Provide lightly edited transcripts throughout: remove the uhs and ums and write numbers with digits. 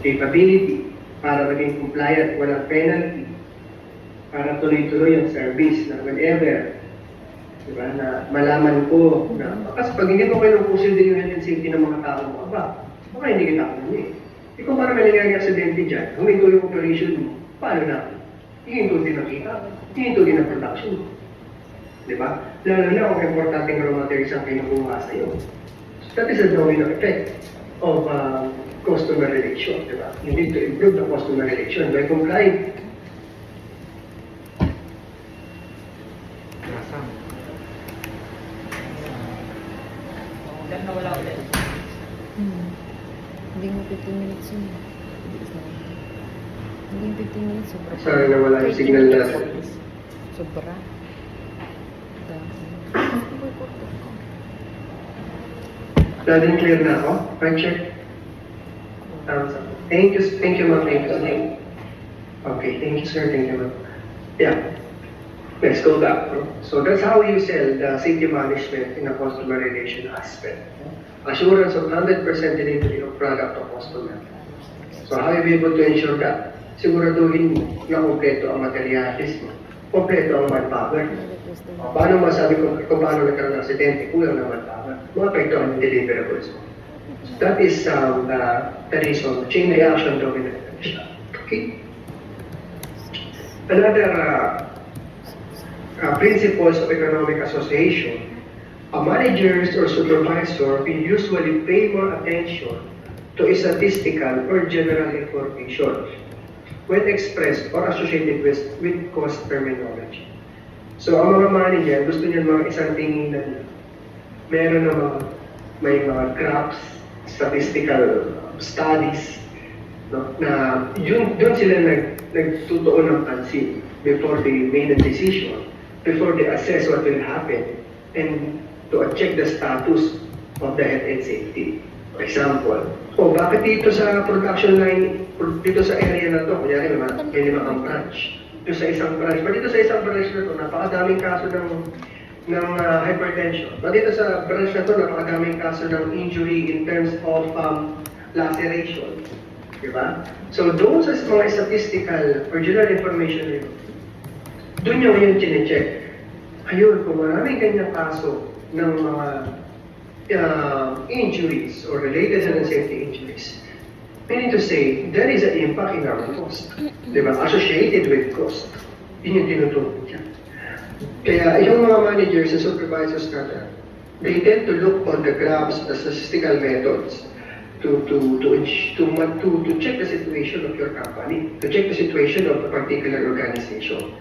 capability para maging compliant, walang penalty, para tuloy-tuloy yung service na whenever, diba, na malaman ko na, kasi pag hindi mo kayo din yung health and safety ng mga tao mo, baka hindi kita kunin eh. Ikaw para may nangyari aksidente dyan, huminto yung operation mo, paano na? Hihinto din ang kita, hihinto din ang production mo. Diba? Lalo na kung importanteng raw materials ang kinukuha sa'yo. So that is a domino effect of customer relation, diba? You need to improve the customer relation by complying. Dan nawala ulit. Hindi mo 15 minutes yun. Hindi yung 15 minutes, sobra. Sorry, nawala yung 30 signal minutes. natin. Sobra. Loud and clear na ako? Mic check. Thank you ma'am, thank you. Okay, thank you sir, thank you ma'am. Yeah. Let's go back. So that's how you sell the safety management in a customer relation aspect. Assurance of 100% delivery of product to customer. So how you be able to ensure that? Siguraduhin mo na kompleto ang materialis mo, kompleto ang manpower. Paano masabi kung paano nagkaroon ng aksidente, kulang ng manpower? Maapekto ang deliverables mo. That is the reason, chain reaction dominant siya. Okay? Another principles of economic association, a managers or supervisor will usually pay more attention to statistical or general information when expressed or associated with cost terminology. So, ang mga manager, gusto niya mga isang tinginan. Meron na may mga graphs, statistical studies, no, na doon sila nagtutuon ng pansin before they made a decision, before they assess what will happen, and to check the status of the health and safety. For example, bakit dito sa production line, dito sa area na to, kunyari may limang branch, dito sa isang branch, ba dito sa isang branch na to, napakadaming kaso ng hypertension. Ba dito sa branch na to, napakadaming kaso ng injury in terms of laceration. Diba? So, doon sa mga statistical or general information na yun, doon nyo ngayon chinecheck. Ayun, kung maraming kanyang kaso ng mga injuries or related to safety injuries, meaning to say, there is an impact in our cost. Diba? Associated with cost. Yun yung tinutulog niya. Kaya yung mga managers and supervisors natin, they tend to look on the graphs, the statistical methods, to check the situation of your company, to check the situation of a particular organization.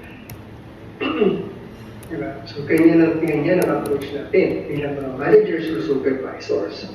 Diba? So, ganyan ang approach natin bilang mga managers or supervisors.